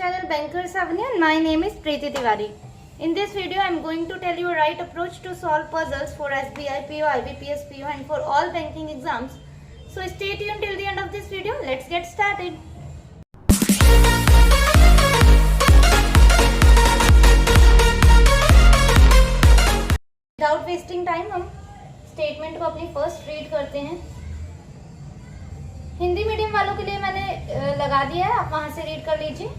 channel Bankers Avenue and my name is Preeti Tiwari. In this video I am going to tell you a right approach to solve puzzles for SBI, PO, IBPS, PO and for all banking exams. So stay tuned till the end of this video. Let's get started. Without wasting time हम statement को अपनी first read करते हैं. Hindi medium वालों के लिए मैंने लगा दिया है, आप वहां से रीड कर लीजिए.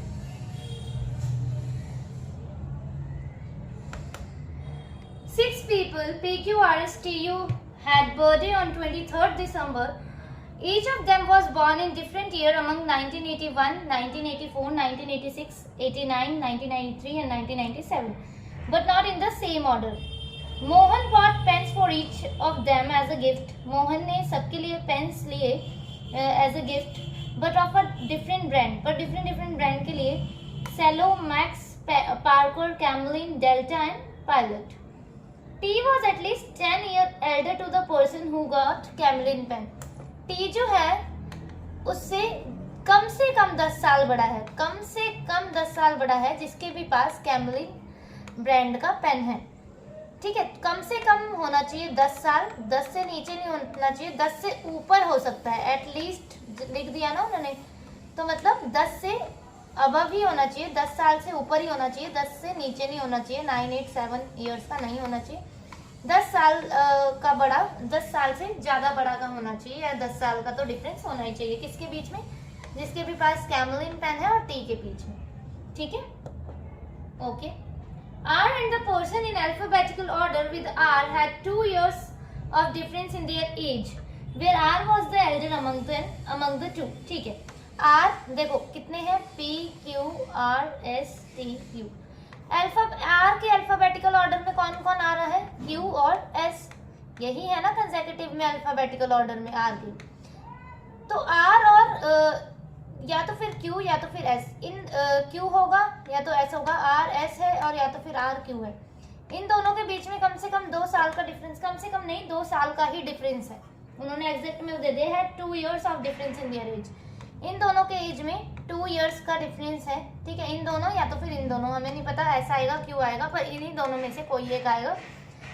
Six people PQRSTU had birthday on 23rd December. Each of them was born in different year among 1981, 1984, 1986, 89, 1993 and 1997, but not in the same order. Mohan bought pens for each of them as a gift. Mohan ने सबके लिए pens लिए as a gift, but of a different brand. पर different brand के लिए Cello, Max, Parker, Camlin, Delta and Pilot. T was at least 10 years elder to the person who got Camlin pen. T जो है उससे कम से कम 10 साल बड़ा है, कम से कम 10 साल बड़ा है जिसके भी पास कैमलिन ब्रांड का पेन है. ठीक है, कम से कम होना चाहिए 10 साल, 10 से नीचे नहीं होना चाहिए, 10 से ऊपर हो सकता है. एटलीस्ट लिख दिया ना उन्होंने, तो मतलब 10 से अबव ही होना चाहिए, 10 साल से ऊपर ही होना चाहिए, 10 से नीचे नहीं होना चाहिए. 9, 8, 7 ईयर्स का नहीं होना चाहिए. 10 साल का बड़ा, 10 साल से ज़्यादा बड़ा का होना चाहिए, या 10 साल का तो डिफरेंस होना ही चाहिए. किसके बीच में? जिसके भी पास कैमलिन पेन है और टी के बीच में. ठीक है, okay. R and the person in alphabetical order with R had 2 years of difference in their age, where R was the elder among the two. ठीक है, R देखो कितने हैं? P, Q, R, S, T, U. R के alphabetical order में कौन कौन आ रहा है? Q और S. यही है ना कंसेक्यूटिव में अल्फाबेटिकल ऑर्डर में R की. तो R और या तो फिर Q या तो फिर S. इन Q होगा या तो S होगा. R S है और या तो फिर R Q है. इन दोनों के बीच में कम से कम 2 साल का डिफरेंस, कम से कम नहीं 2 साल का ही डिफरेंस है. उन्होंने एग्जैक्ट में दे दिया है 2 years of difference in their age. इन दोनों के एज में 2 years का डिफरेंस है. ठीक है, इन दोनों या तो फिर इन दोनों, हमें नहीं पता ऐसा आएगा Q आएगा, पर इन्हीं दोनों में से कोई एक आएगा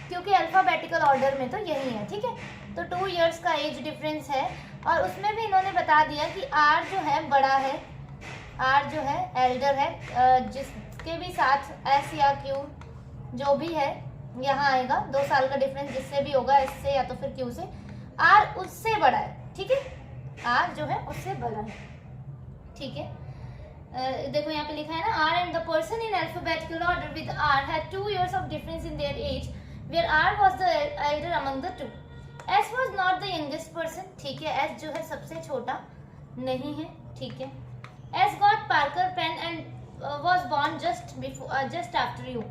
क्योंकि अल्फाबेटिकल ऑर्डर में तो यही है. ठीक है, तो 2 years का एज डिफरेंस है. और उसमें भी इन्होंने बता दिया कि R जो है बड़ा है, R जो है एल्डर है, जिसके भी साथ S या Q जो भी है यहाँ आएगा. 2 साल का डिफरेंस जिससे भी होगा, S से या तो फिर Q से. R उससे बड़ा है. ठीक है, R जो है उससे बड़ा है. ठीक है, देखो यहाँ पे लिखा है ना, R and the person in alphabetical order with R had 2 years of difference in their age, where R was the elder among the two. S was not the youngest person. ठीक है, S जो है सबसे छोटा नहीं है. ठीक है, S got Parker pen and was born just after you.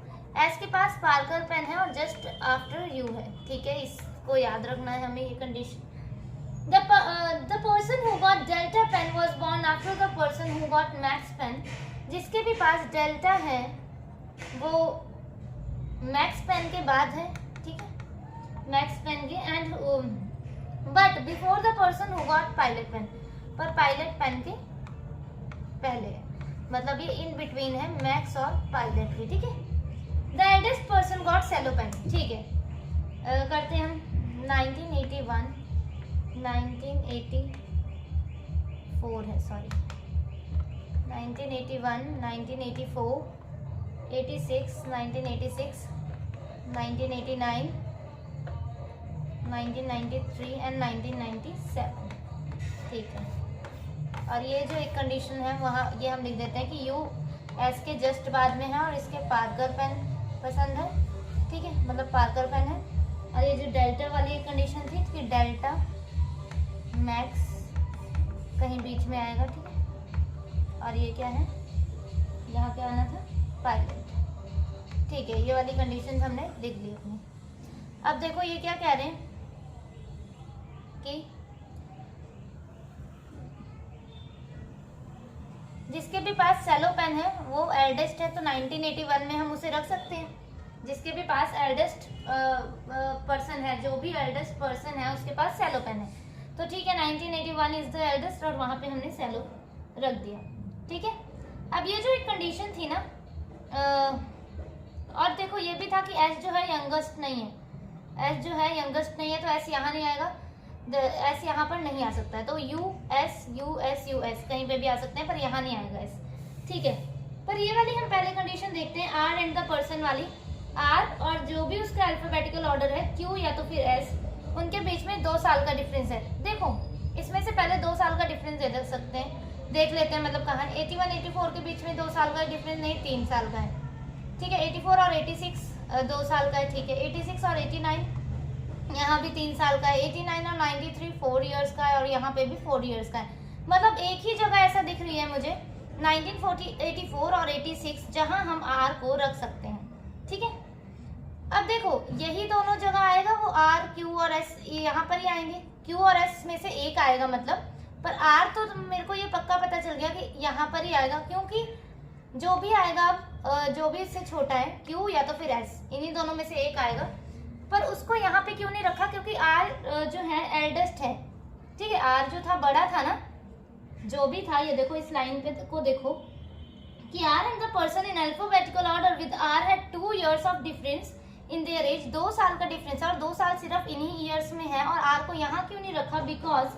S के पास Parker pen है और just after you है. ठीक है, इसको याद रखना है हमें ये condition. The person who got Delta pen was born after the person who got Max pen. जिसके भी पास Delta है वो Max pen के बाद है. ठीक है, Max pen के and but before the person who got Pilot pen. पर Pilot pen के पहले है, मतलब ये in between है Max और Pilot के. ठीक है, the eldest person got Cello pen. ठीक है, करते हैं हम 1981, 1984 है, सॉरी 1981, 1984, 86, 1986, 1989, 1993 एंड 1997. ठीक है, और ये जो एक कंडीशन है वहाँ ये हम लिख देते हैं कि U S के जस्ट बाद में है और इसके पार्कर पेन पसंद है. ठीक है, मतलब पार्कर पेन है. और ये जो डेल्टा वाली एक कंडीशन थी कि डेल्टा मैक्स कहीं बीच में आएगा. ठीक है, और ये क्या है, यहाँ क्या आना था? पायलट. ठीक है, ये वाली कंडीशन हमने लिख ली अपनी. अब देखो ये क्या कह रहे हैं कि जिसके भी पास सेलो पेन है वो एल्डेस्ट है, तो 1981 में हम उसे रख सकते हैं. जिसके भी पास एल्डेस्ट पर्सन है, जो भी एल्डेस्ट पर्सन है उसके पास सेलो पेन है, तो ठीक है 1981 इज द एल्डेस्ट और वहां पे हमने सेलो रख दिया. ठीक है, अब ये जो एक कंडीशन थी ना, और देखो ये भी था कि एस जो है यंगेस्ट नहीं है, एस जो है यंगेस्ट नहीं है, तो एस यहाँ नहीं आएगा, एस यहाँ पर नहीं आ सकता है, तो U S U S U S कहीं पे भी आ सकते हैं, पर यहाँ नहीं आएगा एस, ठीक है। पर ये वाली हम पहले कंडीशन देखते हैं, आर एंड द पर्सन वाली। आर और जो भी उसका अल्फाबेटिकल ऑर्डर है, क्यू या तो फिर एस, उनके बीच में 2 साल का डिफरेंस है। देखो इसमें से पहले 2 साल का डिफरेंस दे सकते हैं, देख लेते हैं, मतलब कहाँ 81 84 के बीच में 2 साल का डिफरेंस नहीं, 3 साल का है, ठीक है। 84 और 86 2 साल का है, ठीक है। 86 और 89 यहाँ भी 3 साल का है। 89 और 93 4 इयर्स का है, और यहाँ पे भी 4 इयर्स का है। मतलब एक ही जगह ऐसा दिख रही है मुझे 1984 और 86 जहाँ हम आर को रख सकते हैं, ठीक है। अब देखो यही दोनों जगह आएगा, वो आर क्यू और एस यहाँ पर ही आएंगे, क्यू और एस में से एक आएगा मतलब, पर आर तो मेरे को ये पक्का पता चल गया कि यहाँ पर ही आएगा, क्योंकि जो भी आएगा जो भी इससे छोटा है, क्यू या तो फिर एस, इन्हीं दोनों में से एक आएगा। पर उसको यहाँ पे क्यों नहीं रखा, क्योंकि आर जो है एल्डेस्ट है, ठीक है। आर जो था बड़ा था ना, जो भी था, ये देखो इस लाइन पे को देखो कि R and the person in alphabetical order with R had 2 years of difference in their age, 2 साल का डिफरेंस है, और 2 साल सिर्फ इन्हीं ईयर्स में है। और आर को यहाँ क्यों नहीं रखा, because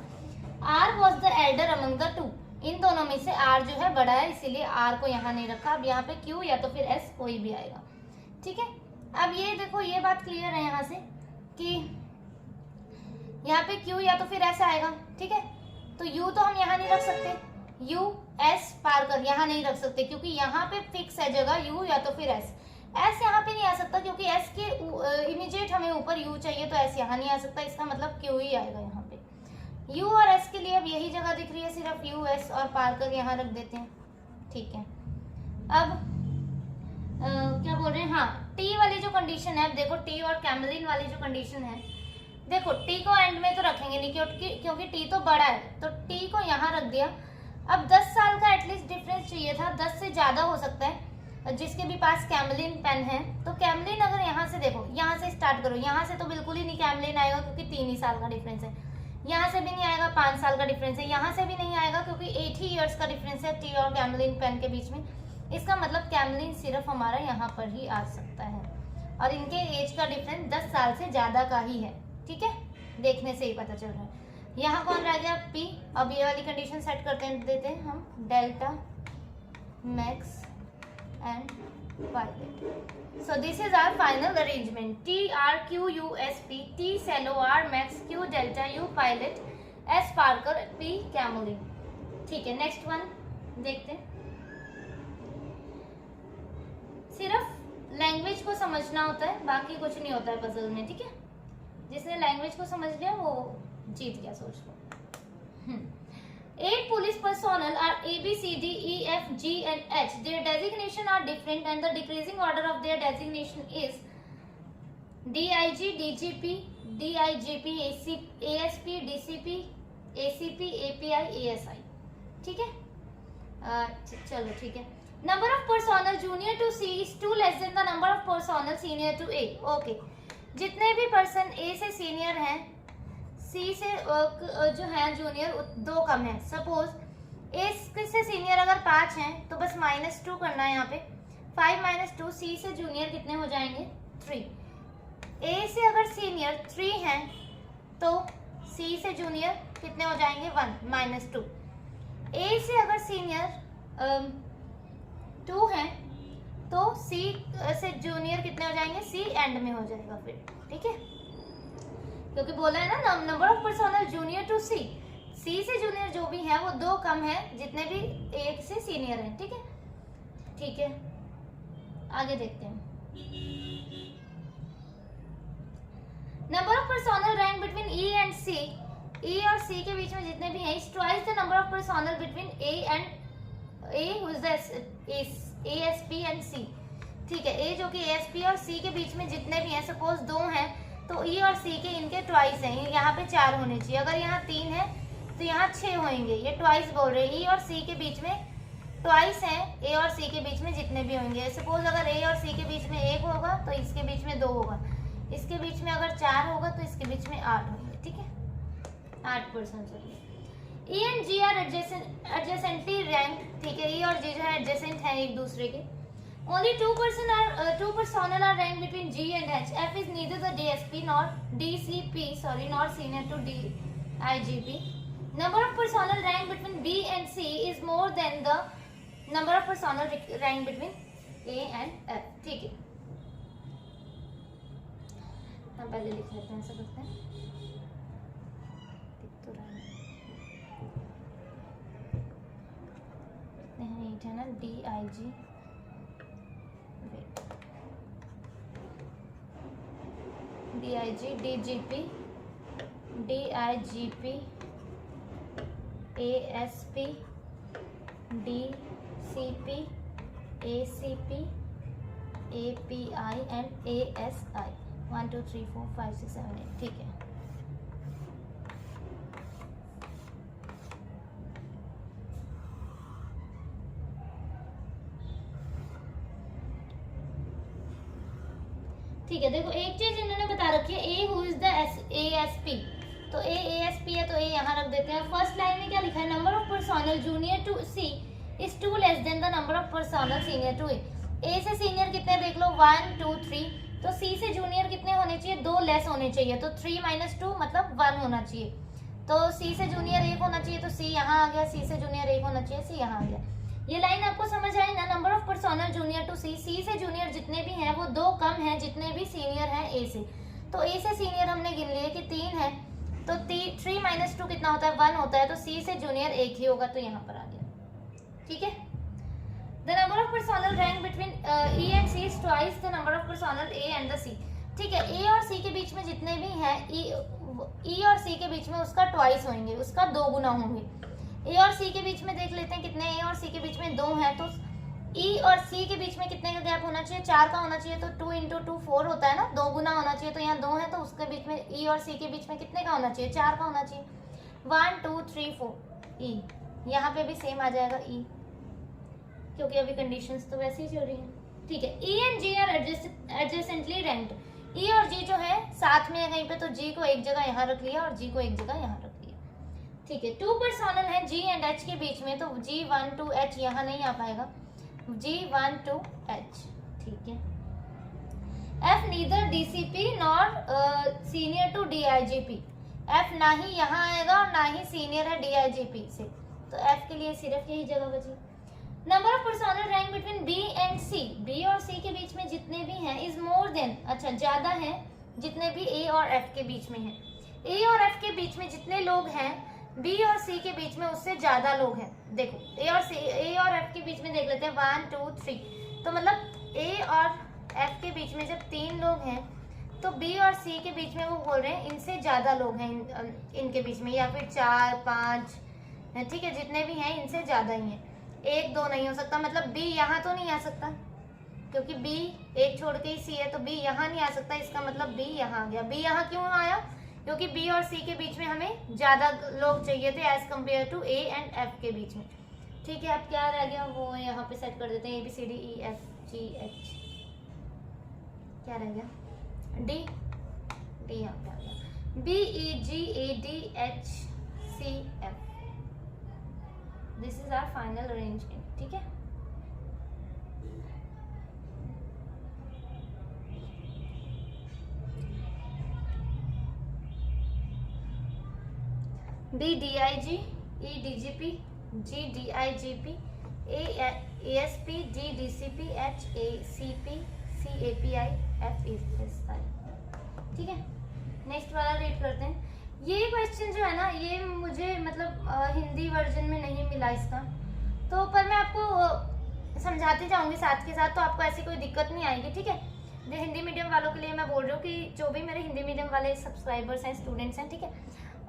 R was the elder among the 2, इन दोनों में से आर जो है बड़ा है, इसीलिए आर को यहाँ नहीं रखा। अब यहाँ पे क्यू या तो फिर एस कोई भी आएगा, ठीक है। अब ये देखो ये बात क्लियर है यहाँ से कि यहाँ पे क्यू या तो फिर एस आएगा, ठीक है। तो यू तो हम यहाँ नहीं रख सकते, यू एस पार्कर यहाँ नहीं रख सकते, क्योंकि यहाँ पे फिक्स है जगह यू या तो फिर एस। एस यहाँ पे नहीं आ सकता, क्योंकि एस के इमीडिएट हमें ऊपर यू चाहिए, तो एस यहाँ नहीं आ सकता, इसका मतलब क्यू ही आएगा यहाँ पे। यू और एस के लिए अब यही जगह दिख रही है, सिर्फ यू एस और पार्कर यहाँ रख देते हैं, ठीक है। अब क्या बोल रहे हैं, हाँ टी वाली जो कंडीशन है, अब देखो टी और कैमलिन वाली जो कंडीशन है, देखो टी को एंड में तो रखेंगे नहीं, क्योंकि टी तो बड़ा है, तो टी को यहाँ रख दिया। अब 10 साल का एटलीस्ट डिफरेंस चाहिए था, 10 से ज़्यादा हो सकता है जिसके भी पास कैमलिन पेन है। तो कैमलिन अगर यहाँ से देखो, यहाँ से स्टार्ट करो, यहाँ से तो बिल्कुल ही नहीं कैमलिन आएगा, क्योंकि 3 ही साल का डिफरेंस है। यहाँ से भी नहीं आएगा, 5 साल का डिफरेंस है। यहाँ से भी नहीं आएगा, क्योंकि 80 ईयर्स का डिफरेंस है टी और कैमलिन पेन के बीच में। इसका मतलब कैमलिन सिर्फ हमारा यहाँ पर ही आ सकता है, और इनके एज का डिफरेंस 10 साल से ज़्यादा का ही है, ठीक है। देखने से ही पता चल रहा है। यहाँ कौन रह गया, पी। अब ये वाली कंडीशन सेट करते देते हैं हम, Delta Max and Pilot. So this is our final arrangement, T R Q U S P, T Cello R Max, Q Delta, U Pilot, S Parker, P Camlin, ठीक है। नेक्स्ट वन देखते हैं। सिर्फ language को समझना होता है, बाकी कुछ नहीं होता है पजल में, ठीक है। जिसने लैंग्वेज को समझ लिया वो जीत गया, सोच लो। 8 police personnel are A, B, C, D, E, F, G and H. Their designation are different and the decreasing order of their designation is DIG, DGP, DIGP, ASP, DCP, ACP, API, ASI, ठीक है। चलो ठीक है। Number of personnel junior to C is 2 less than the number of personnel senior to A. Okay. जितने भी person ए से senior हैं, सी से जो है जूनियर 2 कम है। सपोज ए से सीनियर अगर 5 हैं तो बस -2 करना है यहाँ पे, 5 - 2, सी से जूनियर कितने हो जाएंगे 3। ए से अगर सीनियर 3 हैं तो सी से जूनियर कितने हो जाएंगे 1 - 2। ए से अगर सीनियर 2 हैं तो सी से जूनियर कितने हो जाएंगे, सी एंड में हो जाएगा फिर, ठीक है। क्योंकि बोला है ना number of personnel junior to C, C से जूनियर जो भी है वो 2 कम है जितने भी एक से सीनियर हैं, ठीक है। ठीक है, आगे देखते हैं। Number of personnel rank between E and C, E और सी के बीच में जितने भी हैं, is twice the number of personnel between A and A who is the ASP and C, ठीक है। ए जो कि ASP और C के बीच में जितने भी हैं, सपोज 2 हैं तो E और C के इनके ट्वाइस हैं, यहाँ पे 4 होने चाहिए। अगर यहाँ 3 है तो यहाँ 6 होंगे, ये ट्वाइस बोल रहे हैं। E और C के बीच में ट्वाइस हैं, A और C के बीच में जितने भी होंगे। सपोज अगर A और C के बीच में 1 होगा तो इसके बीच में 2 होगा, इसके बीच में अगर 4 होगा तो इसके बीच में 8 होंगे, ठीक है। 8%। E and G are adjacently ranked, ठीक है, E और G जो है adjacent हैं एक दूसरे के. Only two personnel are ranked between G and H. F is neither the DSP nor DCP, nor senior to DIGP. Number of personnel ranked between B and C is more than the number of personnel ranked between A and F. ठीक है, हम पहले लिख लेते हैं, ऐसा करते हैं. है ना, DIG DGP DIGP ASP DCP ACP API and ASI. 1 2 3 4 5 6 7 8. ठीक है, ठीक है. देखो एक चीज इन्होंने बता रखी है, ए हु इज द ASP. तो ASP है तो ए यहाँ रख देते हैं. फर्स्ट लाइन में क्या लिखा है, number of personnel junior to C is 2 less than the number of personnel senior to A. A से सीनियर कितने देख लो, 1 2 3. तो सी से जूनियर कितने होने चाहिए, 2 लेस होने चाहिए. तो 3 - 2 मतलब 1 होना चाहिए. तो सी से जूनियर 1 होना चाहिए, तो सी यहाँ आ गया. सी से जूनियर 1 होना चाहिए, सी यहाँ आ गया. ये लाइन आपको समझ आई ना. Number of personnel junior to C, C से जूनियर जितने भी हैं वो 2 कम हैं जितने भी सीनियर हैं ए से. तो ए से सीनियर हमने गिन लिए कि 3 है, तो 3 - 2 कितना होता है, 1 होता है. तो सी से जूनियर 1 ही होगा, तो यहाँ पर आ गया. ठीक है. The number of personnel rank between E and C is twice the number of personnel A and the C. ठीक है, ए और सी के बीच में जितने भी हैं, ई और सी के बीच में उसका ट्वाइस होंगे, उसका 2 गुना होंगे. ए और सी के बीच में देख लेते हैं कितने, ए और सी के बीच में 2 हैं, तो ई और सी के बीच में कितने का गैप होना चाहिए, 4 का होना चाहिए. तो 2 × 2 4 होता है ना, 2 गुना होना चाहिए. तो यहाँ 2 है, तो उसके बीच में ई और सी के बीच में कितने का होना चाहिए, 4 का होना चाहिए. 1 2 3 4 ई. यहाँ पे भी सेम आ जाएगा ई, क्योंकि अभी कंडीशंस तो वैसे ही चल रही हैं. ठीक है. E and G are adjacently ranked. E और जी जो है साथ में है कहीं पे, तो जी को एक जगह यहाँ रख लिया और जी को एक जगह यहाँ रख लिया. ठीक है. 2 पर्सोनल है जी एंड एच के बीच में, तो G1 to H यहाँ नहीं आ पाएगा, G1 to H. ठीक है. F neither DCP nor senior to DIGP. F ना ही यहाँ आएगा और ना ही सीनियर है DIGP से, तो F के लिए सिर्फ यही जगह बची. Number of personnel rank between B and C, B और C के बीच में जितने भी हैं इज मोर देन, अच्छा ज्यादा है जितने भी A और F के बीच में हैं. A और F के बीच में जितने लोग हैं, B और C के बीच में उससे ज्यादा लोग हैं. देखो A और F के बीच में देख लेते हैं, 1 2 3. तो मतलब A और F के बीच में जब 3 लोग हैं, तो B और C के बीच में वो बोल रहे हैं इनसे ज्यादा लोग हैं इनके बीच में, या फिर 4 5. ठीक है, जितने भी हैं इनसे ज्यादा ही हैं. 1 2 नहीं हो सकता, मतलब B यहाँ तो नहीं आ सकता, क्योंकि B एक छोड़ के ही C है, तो B यहाँ नहीं आ सकता. इसका मतलब B यहाँ आ गया. B यहाँ क्यों आया, क्योंकि B और C के बीच में हमें ज्यादा लोग चाहिए थे as compared to A and F के बीच में. ठीक है. अब क्या रह गया, वो यहाँ पे सेट कर देते हैं, ABCDEFGH. क्या रह गया, D यहाँ पे आ गया, BEGADHCF. This is our final arrangement. ठीक है. B DIG, E DGP, G DIGP, A ASP, D DCP, H ACP, C API, F ASI. ठीक है. नेक्स्ट वाला रीड करते हैं. ये क्वेश्चन जो है ना, ये मुझे मतलब हिंदी वर्जन में नहीं मिला इसका, तो पर मैं आपको समझाती जाऊंगी साथ के साथ, तो आपको ऐसी कोई दिक्कत नहीं आएगी. ठीक है. जो हिंदी मीडियम वालों के लिए मैं बोल रही हूँ कि जो भी मेरे हिंदी मीडियम वाले सब्सक्राइबर्स हैं, स्टूडेंट्स हैं, ठीक है,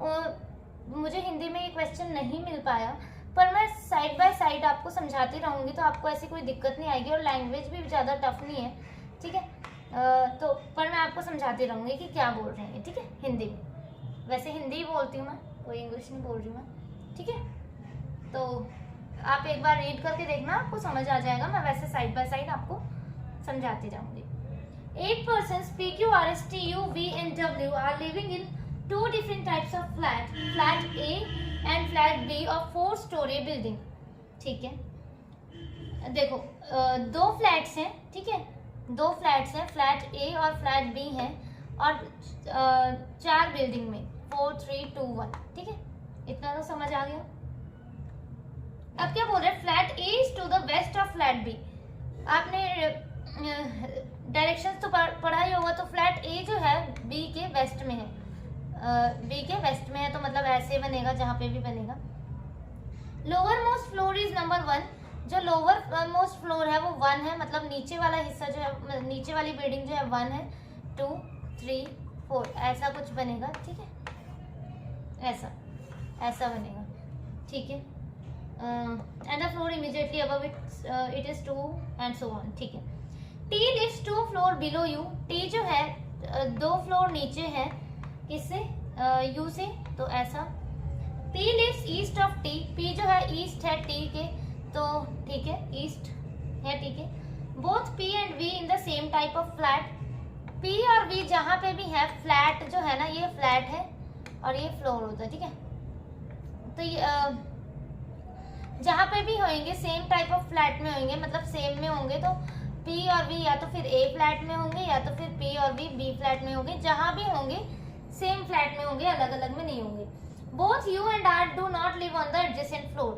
और मुझे हिंदी में ये क्वेश्चन नहीं मिल पाया, पर मैं साइड बाय साइड आपको समझाती रहूँगी, तो आपको ऐसी कोई दिक्कत नहीं आएगी. और लैंग्वेज भी ज़्यादा टफ नहीं है. ठीक है. तो पर मैं आपको समझाती रहूँगी कि क्या बोल रहे हैं. ठीक है. हिंदी में, वैसे हिंदी ही बोलती हूँ मैं, कोई इंग्लिश नहीं बोल रही हूँ मैं. ठीक है. तो आप एक बार रीड करके देखना, आपको समझ आ जाएगा. मैं वैसे साइड बाय साइड आपको समझाती जाऊँगी. 8 persons PQ, RS, TU, V and W are living in two different types of flat, flat A and flat B of 4-story building. ठीक है, देखो दो फ्लैट्स हैं, ठीक है, दो फ्लैट्स हैं, फ्लैट A और फ्लैट B हैं और 4 बिल्डिंग में 4 3 2 1, ठीक है, इतना तो समझ आ गया। अब क्या बोल रहे हैं, flat A is to the west of flat B। आपने डायरेक्शंस तो पढ़ा ही होगा, तो फ्लैट A जो है B के वेस्ट में है, B के वेस्ट में है, तो मतलब ऐसे बनेगा, जहाँ पे भी बनेगा। Lower most floor is number 1, जो लोअर मोस्ट फ्लोर है वो 1 है, मतलब नीचे वाला हिस्सा जो है, नीचे वाली बिल्डिंग जो है 1 है, 2 3 4 ऐसा कुछ बनेगा, ठीक है, ऐसा बनेगा, ठीक है। And the floor immediately above it is 2 and so on, ठीक है। T lives 2 floor below you, T जो है 2 फ्लोर नीचे है, किससे, U से, तो ऐसा। P lives east of T, P जो है ईस्ट है T के, तो ठीक है, ईस्ट है T के। Both P and V in the same type of flat, P और V जहाँ पे भी है, फ्लैट जो है ना, ये फ्लैट है और ये फ्लोर होता है, ठीक है। तो ये जहाँ पे भी होंगे सेम टाइप ऑफ फ्लैट में होंगे, मतलब सेम में होंगे, तो P और V या तो फिर A फ्लैट में होंगे या तो फिर P और V B फ्लैट में होंगे, जहाँ भी होंगे सेम फ्लैट में होंगे, अलग अलग में नहीं होंगे। Both U and R do not live on the adjacent floor,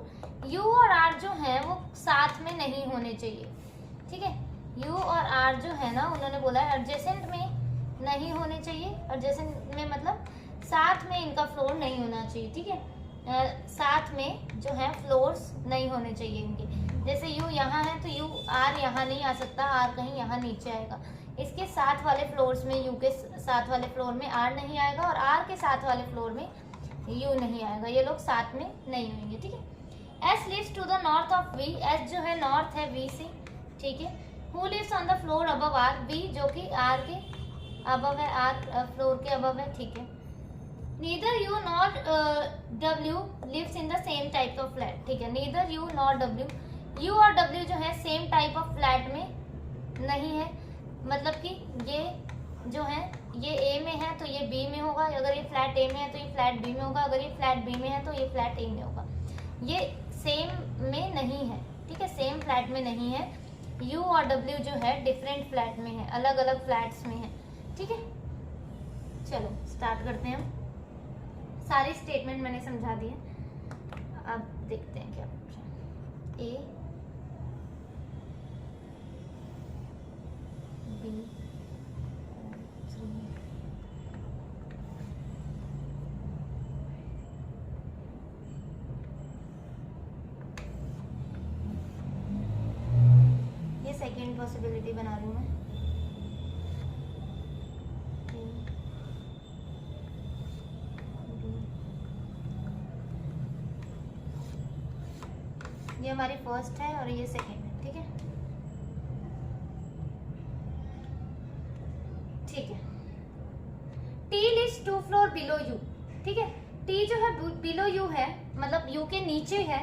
U और R जो है वो साथ में नहीं होने चाहिए, ठीक है। U और R जो है ना, उन्होंने बोला है एडजेसेंट में नहीं होने चाहिए, एडजेसेंट में मतलब साथ में इनका फ्लोर नहीं होना चाहिए, ठीक है। साथ में जो है फ्लोर्स नहीं होने चाहिए इनके, जैसे U यहाँ है तो U R यहाँ नहीं आ सकता, R कहीं यहाँ नीचे आएगा, इसके साथ वाले फ्लोर्स में U के साथ वाले फ्लोर में R नहीं आएगा और R के साथ वाले फ्लोर में U नहीं आएगा, ये लोग साथ में नहीं होंगे, ठीक है। S lives to the north of V, S जो है नॉर्थ है V से, ठीक है। Who lives on the floor above R, V जो कि R के अबव है, R फ्लोर के अबव है, ठीक है। Neither U nor W lives in the same type of flat, ठीक है। Neither U nor W, U और W जो है सेम टाइप ऑफ फ्लैट में नहीं है, मतलब कि ये जो है ये A में है तो ये B में होगा, अगर ये फ्लैट A में है तो ये फ्लैट B में होगा, अगर ये फ्लैट B में है तो ये फ्लैट A में होगा, ये सेम में नहीं है, ठीक है, सेम फ्लैट में नहीं है। U और W जो है डिफरेंट फ्लैट में है, अलग अलग फ्लैट्स में है, ठीक है। चलो स्टार्ट करते हैं हम, सारी स्टेटमेंट मैंने समझा दी है, अब देखते हैं क्या पूछा। A B 3 ये सेकेंड पॉसिबिलिटी बना रही हूँ मैं। ये हमारी फर्स्ट है और ये सेकेंड है, ठीक है, ठीक है। T lives 2 floor below U, ठीक है। T जो है बिलो U है, मतलब U के नीचे है,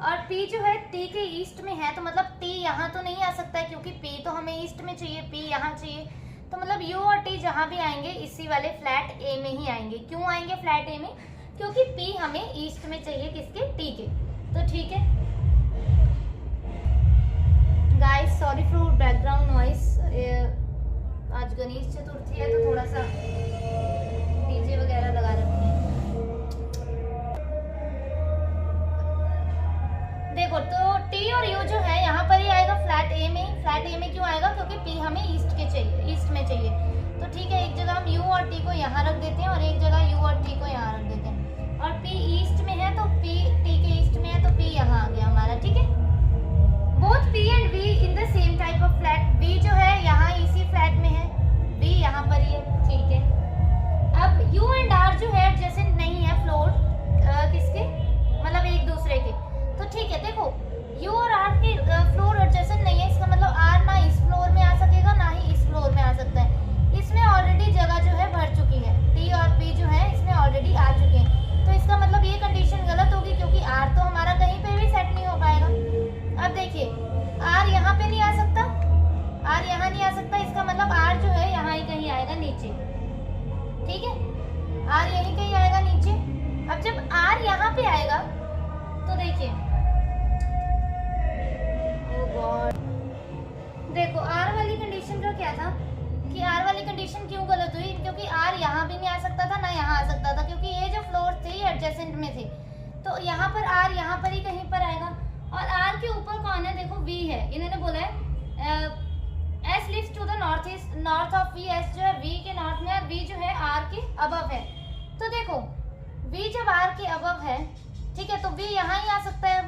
और P जो है T के ईस्ट में है, तो मतलब T यहाँ तो नहीं आ सकता है क्योंकि P तो हमें ईस्ट में चाहिए, P यहाँ चाहिए, तो मतलब U और T जहाँ भी आएंगे इसी वाले फ्लैट A में ही आएंगे। क्यों आएंगे फ्लैट A में, क्योंकि P हमें ईस्ट में चाहिए, किसके, T के, तो ठीक है। Guys sorry for background noise, आज गणेश चतुर्थी है तो थोड़ा सा डीजे वगैरह लगा रखे हैं। देखो तो T और U जो है यहाँ पर ही आएगा फ्लैट A में, फ्लैट A में क्यों आएगा, क्योंकि P हमें ईस्ट के चाहिए, ईस्ट में चाहिए, तो ठीक है। एक जगह हम U और T को यहाँ रख देते हैं और एक जगह U और T को यहाँ रख देते हैं, और P ईस्ट में है तो P T के ईस्ट में है तो P यहाँ आ गया हमारा, ठीक है। Both P and V in the same type of flat, V जो है यहाँ इसी फ्लैट में है, V यहाँ पर ही है, ठीक है। अब U एंड R जो है एडजेसेंट नहीं है फ्लोर, किसके, मतलब एक दूसरे के, तो ठीक है। देखो U और R के फ्लोर एडजेसेंट नहीं है, इसका मतलब R ना इस फ्लोर में आ सकेगा ना ही इस फ्लोर में आ सकता है, इसमें ऑलरेडी जगह जो है भर चुकी है, T और P जो है इसमें ऑलरेडी आ चुके हैं, तो इसका मतलब ये कंडीशन गलत होगी क्योंकि R तो हमारा कहीं पे भी सेट नहीं हो पाएगा। अब देखिए R यहाँ पे नहीं आ सकता, R यहाँ नहीं आ सकता, इसका मतलब R जो है यहाँ ही कहीं आएगा नीचे, ठीक है। आर यहीं कहीं आएगा नीचे। अब जब आर यहाँ पे आएगा तो देखिए, ओह गॉड, देखो आर वाली कंडीशन का क्या था कि आर वाली कंडीशन क्यों गलत हुई, क्योंकि आर यहाँ भी नहीं आ सकता था ना यहाँ आ सकता था, क्योंकि ये जो फ्लोर थे ये एडजेसेंट में थे। तो यहाँ पर आर यहाँ पर ही कहीं पर आएगा, और आर के ऊपर कौन है, देखो वी है। इन्होंने बोला है S lives to the north east, north of V, S जो है वी के नॉर्थ में, और वी जो है आर के अबव है। तो देखो वी जब आर के अबव है, ठीक है, तो वी यहाँ ही आ सकता है,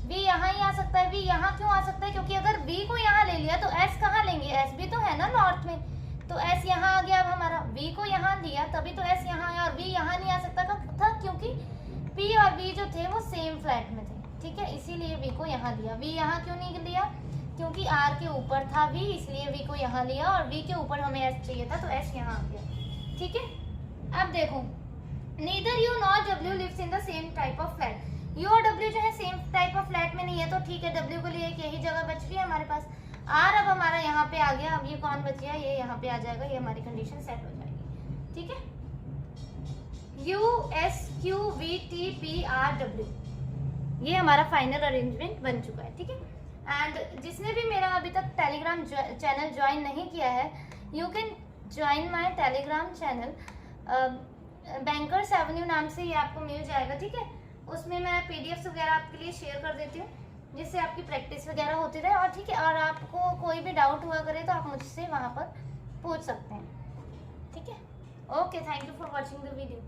वी यहाँ ही आ सकता है। वी यहाँ क्यों आ सकता है, क्योंकि अगर वी को यहाँ ले लिया तो एस कहाँ लेंगे, एस भी तो है ना नॉर्थ में, तो एस यहाँ आ गया। अब हमारा वी को यहाँ लिया तभी तो एस यहाँ आया, और वी यहाँ नहीं आ सकता था क्योंकि पी और वी जो थे वो सेम फ्लैट में थे, ठीक है, इसीलिए वी को यहाँ लिया। वी यहाँ क्यों नहीं लिया, क्योंकि आर के ऊपर था वी, इसलिए वी को यहाँ लिया, और वी के ऊपर हमें एस चाहिए था तो एस यहाँ आ गया, ठीक है। अब देखो neither U nor W lives in the same type of flat, U और डब्ल्यू जो है सेम टाइप ऑफ फ्लैट में नहीं है, तो ठीक है, डब्ल्यू को लिए एक यही जगह बच रही है हमारे पास। आर अब हमारा यहाँ पे आ गया, अब ये कौन बच गया, ये यहाँ पे आ जाएगा, ये हमारी कंडीशन सेट हो जाएगी, ठीक है। U S Q we T P R W, ये हमारा फाइनल अरेंजमेंट बन चुका है, ठीक है। एंड जिसने भी मेरा अभी तक टेलीग्राम चैनल ज्वाइन नहीं किया है, you can join my Telegram channel, bankers Avenue नाम से ये आपको मिल जाएगा, ठीक है। उसमें मैं पीडीएफ्स वगैरह आपके लिए शेयर कर देती हूँ, जिससे आपकी प्रैक्टिस वगैरह होती रहे, और ठीक है, और आपको कोई भी डाउट हुआ करे तो आप मुझसे वहाँ पर पूछ सकते हैं, ठीक है। Okay, thank you for watching the video.